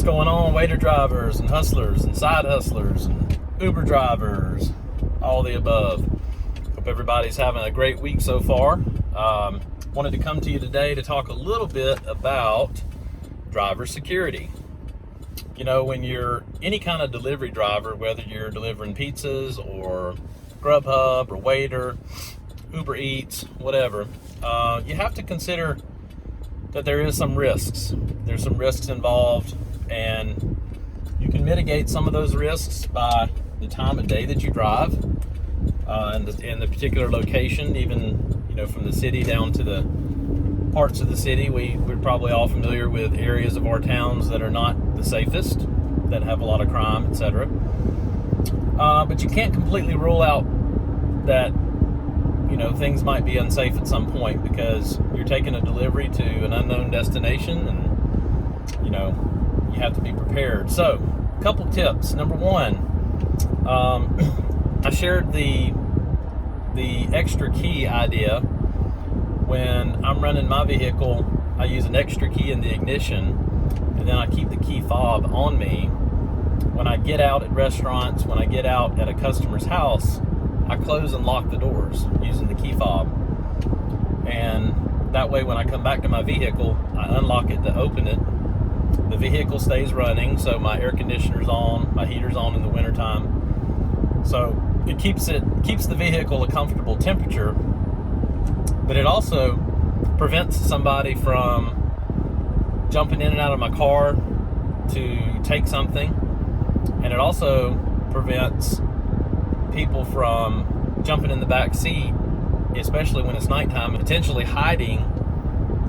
What's going on, Waitr drivers and hustlers and side hustlers and Uber drivers, all the above. Hope everybody's having a great week so far. Wanted to come to you today to talk a little bit about driver security. You know, when you're any kind of delivery driver, whether you're delivering pizzas or GRUB or Waitr, Uber Eats, whatever, you have to consider that there is some risks. There's some risks involved, and you can mitigate some of those risks by the time of day that you drive, in the particular location, even, you know, from the city down to the parts of the city. We're probably all familiar with areas of our towns that are not the safest, that have a lot of crime, etc. But you can't completely rule out that, you know, things might be unsafe at some point, because you're taking a delivery to an unknown destination, and, you know, you have to be prepared. So, a couple tips. Number one, I shared the extra key idea. When I'm running my vehicle, I use an extra key in the ignition, and then I keep the key fob on me. When I get out at restaurants, when I get out at a customer's house, I close and lock the doors using the key fob. And that way, when I come back to my vehicle, I unlock it to open it. The vehicle stays running, so my air conditioner's on, my heater's on in the wintertime. So it keeps the vehicle a comfortable temperature, but it also prevents somebody from jumping in and out of my car to take something. And it also prevents people from jumping in the back seat, especially when it's nighttime, and potentially hiding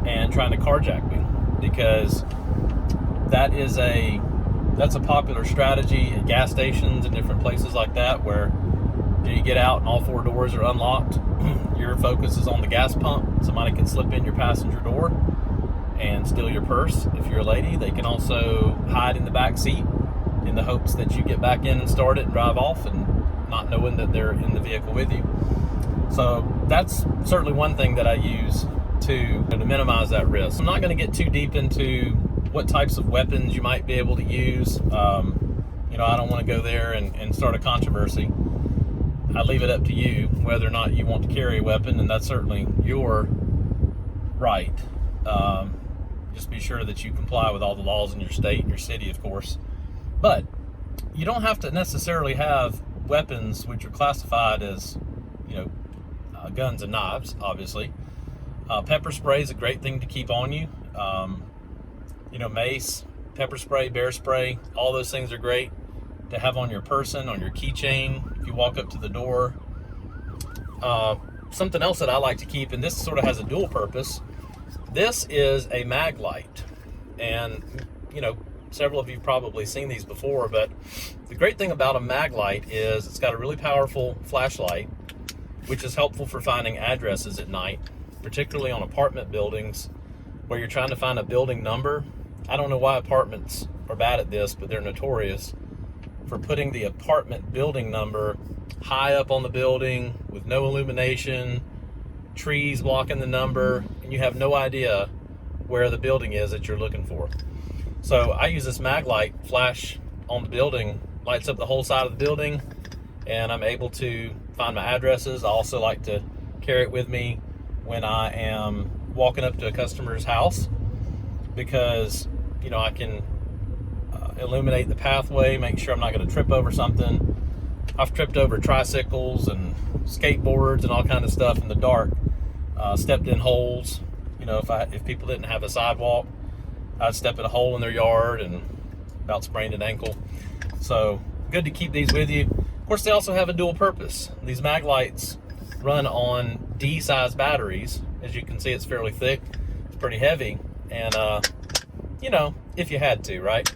and trying to carjack me, because that's a popular strategy at gas stations and different places like that, where you get out and all four doors are unlocked. Your focus is on the gas pump. Somebody can slip in your passenger door and steal your purse. If you're a lady, they can also hide in the back seat in the hopes that you get back in and start it and drive off, and not knowing that they're in the vehicle with you. So that's certainly one thing that I use to minimize that risk. I'm not going to get too deep into what types of weapons you might be able to use. You know, I don't want to go there and start a controversy. I leave it up to you whether or not you want to carry a weapon, and that's certainly your right. Just be sure that you comply with all the laws in your state and your city, of course. But you don't have to necessarily have weapons which are classified as, you know, guns and knives, obviously. Pepper spray is a great thing to keep on you. You know, mace, pepper spray, bear spray, all those things are great to have on your person, on your keychain, if you walk up to the door. Something else that I like to keep, and this sort of has a dual purpose, this is a mag light. And, you know, several of you have probably seen these before, but the great thing about a mag light is it's got a really powerful flashlight, which is helpful for finding addresses at night, particularly on apartment buildings where you're trying to find a building number. I don't know why apartments are bad at this, but they're notorious for putting the apartment building number high up on the building with no illumination, trees blocking the number, and you have no idea where the building is that you're looking for. So I use this mag light flash on the building, lights up the whole side of the building, and I'm able to find my addresses. I also like to carry it with me when I am walking up to a customer's house, because, you know, I can illuminate the pathway, make sure I'm not going to trip over something. I've tripped over tricycles and skateboards and all kind of stuff in the dark. Stepped in holes. You know, if people didn't have a sidewalk, I'd step in a hole in their yard and about sprained an ankle. So good to keep these with you. Of course, they also have a dual purpose. These mag lights run on D-size batteries. As you can see, it's fairly thick. It's pretty heavy. And, you know, if you had to, right?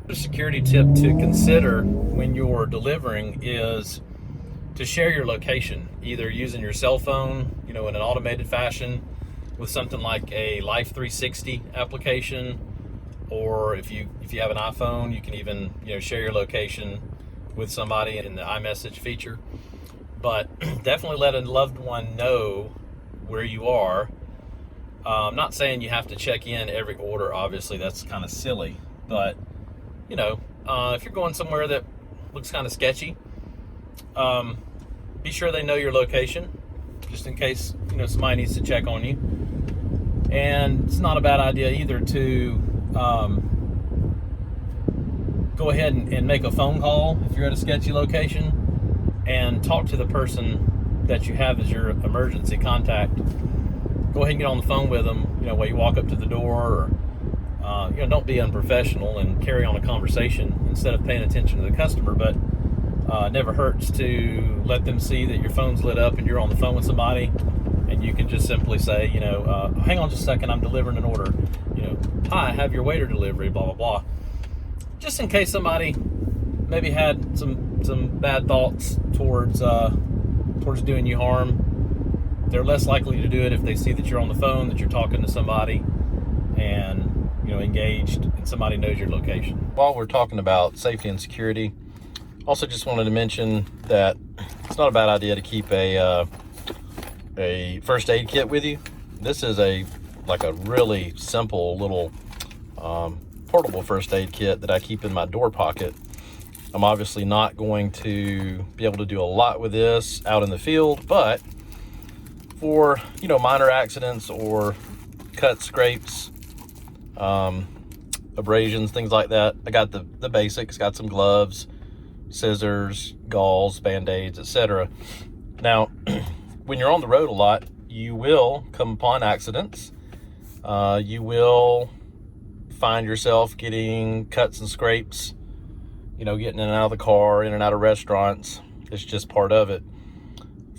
A security tip to consider when you're delivering is to share your location, either using your cell phone, you know, in an automated fashion with something like a Life 360 application, or if you have an iPhone, you can even, you know, share your location with somebody in the iMessage feature. But definitely let a loved one know where you are. I'm not saying you have to check in every order, obviously that's kind of silly, but if you're going somewhere that looks kind of sketchy, be sure they know your location, just in case, somebody needs to check on you. And it's not a bad idea either to go ahead and make a phone call if you're at a sketchy location and talk to the person that you have as your emergency contact. Go ahead and get on the phone with them, while you walk up to the door, or don't be unprofessional and carry on a conversation instead of paying attention to the customer. But it never hurts to let them see that your phone's lit up and you're on the phone with somebody, and you can just simply say, hang on just a second, I'm delivering an order. Hi, I have your Waitr delivery, blah, blah, blah. Just in case somebody maybe had some bad thoughts towards doing you harm, they're less likely to do it if they see that you're on the phone, that you're talking to somebody, and engaged, and somebody knows your location. While we're talking about safety and security, also just wanted to mention that it's not a bad idea to keep a first aid kit with you. This is a really simple little portable first aid kit that I keep in my door pocket. I'm obviously not going to be able to do a lot with this out in the field, but for minor accidents or cuts, scrapes, abrasions, things like that, I got the basics. Got some gloves, scissors, gauze, band-aids, etc. Now when you're on the road a lot, you will come upon accidents. You will find yourself getting cuts and scrapes, getting in and out of the car, in and out of restaurants. It's just part of it.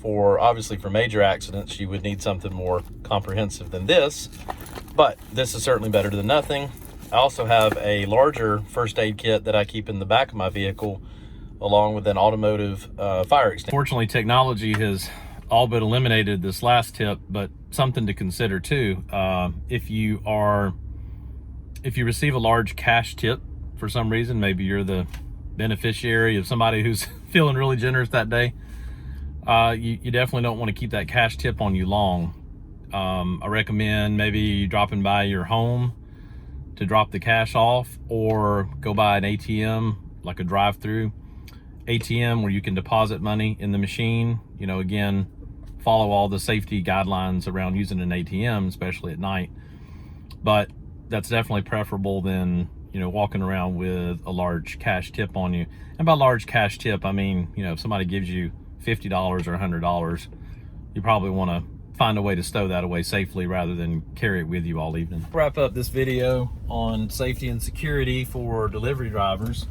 Obviously for major accidents, you would need something more comprehensive than this, but this is certainly better than nothing. I also have a larger first aid kit that I keep in the back of my vehicle, along with an automotive fire extinguisher. Fortunately, technology has all but eliminated this last tip, but something to consider too. If you receive a large cash tip for some reason, maybe you're the beneficiary of somebody who's feeling really generous that day, you definitely don't want to keep that cash tip on you long. I recommend maybe dropping by your home to drop the cash off, or go by an ATM, like a drive-through ATM where you can deposit money in the machine. Again, follow all the safety guidelines around using an ATM, especially at night. But that's definitely preferable than, walking around with a large cash tip on you. And by large cash tip, I mean, if somebody gives you $50 or $100, you probably want to find a way to stow that away safely rather than carry it with you all evening. Wrap up this video on safety and security for delivery drivers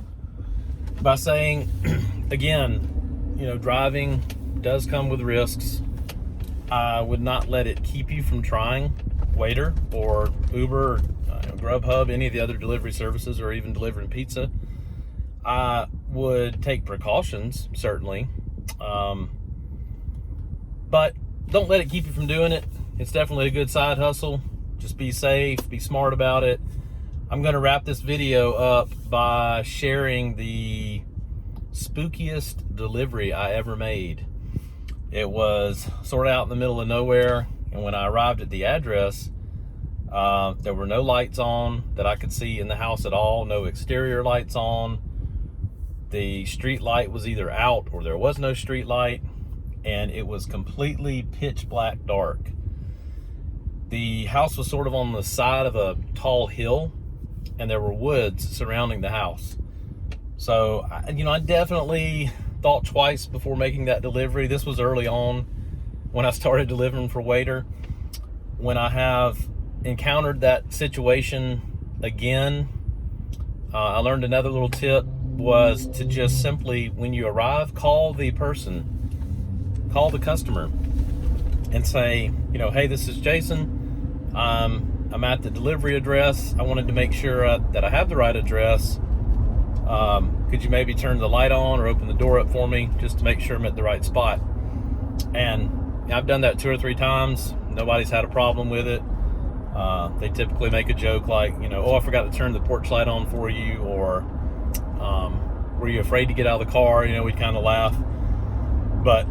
by saying, again, driving does come with risks. I would not let it keep you from trying Waitr or Uber or Grubhub, any of the other delivery services, or even delivering pizza. I would take precautions, certainly, but don't let it keep you from doing it. It's definitely a good side hustle. Just be safe, be smart about it. I'm going to wrap this video up by sharing the spookiest delivery I ever made. It was sort of out in the middle of nowhere, and when I arrived at the address, there were no lights on that I could see in the house at all, no exterior lights on. The street light was either out or there was no street light, and it was completely pitch black dark. The house was sort of on the side of a tall hill, and there were woods surrounding the house. So, I definitely thought twice before making that delivery. This was early on when I started delivering for Waitr. When I have encountered that situation again, I learned another little tip was to just simply, when you arrive, call the customer and say, hey, this is Jason. I'm at the delivery address. I wanted to make sure that I have the right address. Could you maybe turn the light on or open the door up for me just to make sure I'm at the right spot? And I've done that 2 or 3 times. Nobody's had a problem with it. They typically make a joke like, oh, I forgot to turn the porch light on for you, or were you afraid to get out of the car? We kind of laugh. But,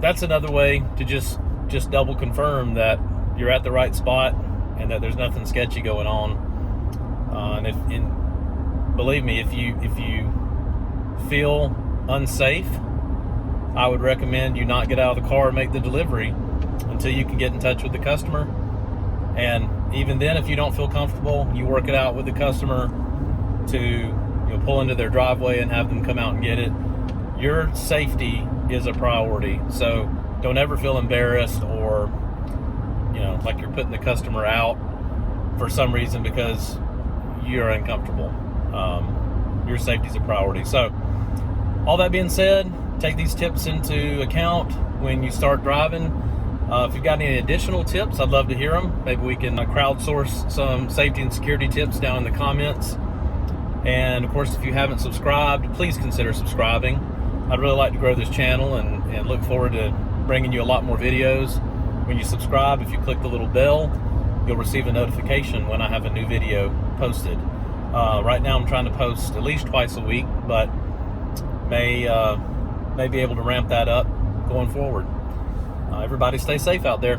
that's another way to just double confirm that you're at the right spot and that there's nothing sketchy going on. And believe me, if you feel unsafe, I would recommend you not get out of the car and make the delivery until you can get in touch with the customer. And even then, if you don't feel comfortable, you work it out with the customer to pull into their driveway and have them come out and get it. Your safety is a priority, so don't ever feel embarrassed or like you're putting the customer out for some reason because you're uncomfortable. Your safety is a priority. So all that being said, take these tips into account when you start driving. If you've got any additional tips, I'd love to hear them. Maybe we can crowdsource some safety and security tips down in the comments. And of course, if you haven't subscribed, please consider subscribing. I'd really like to grow this channel and look forward to bringing you a lot more videos. When you subscribe, if you click the little bell, you'll receive a notification when I have a new video posted. Right now I'm trying to post at least twice a week, but may be able to ramp that up going forward. Everybody stay safe out there.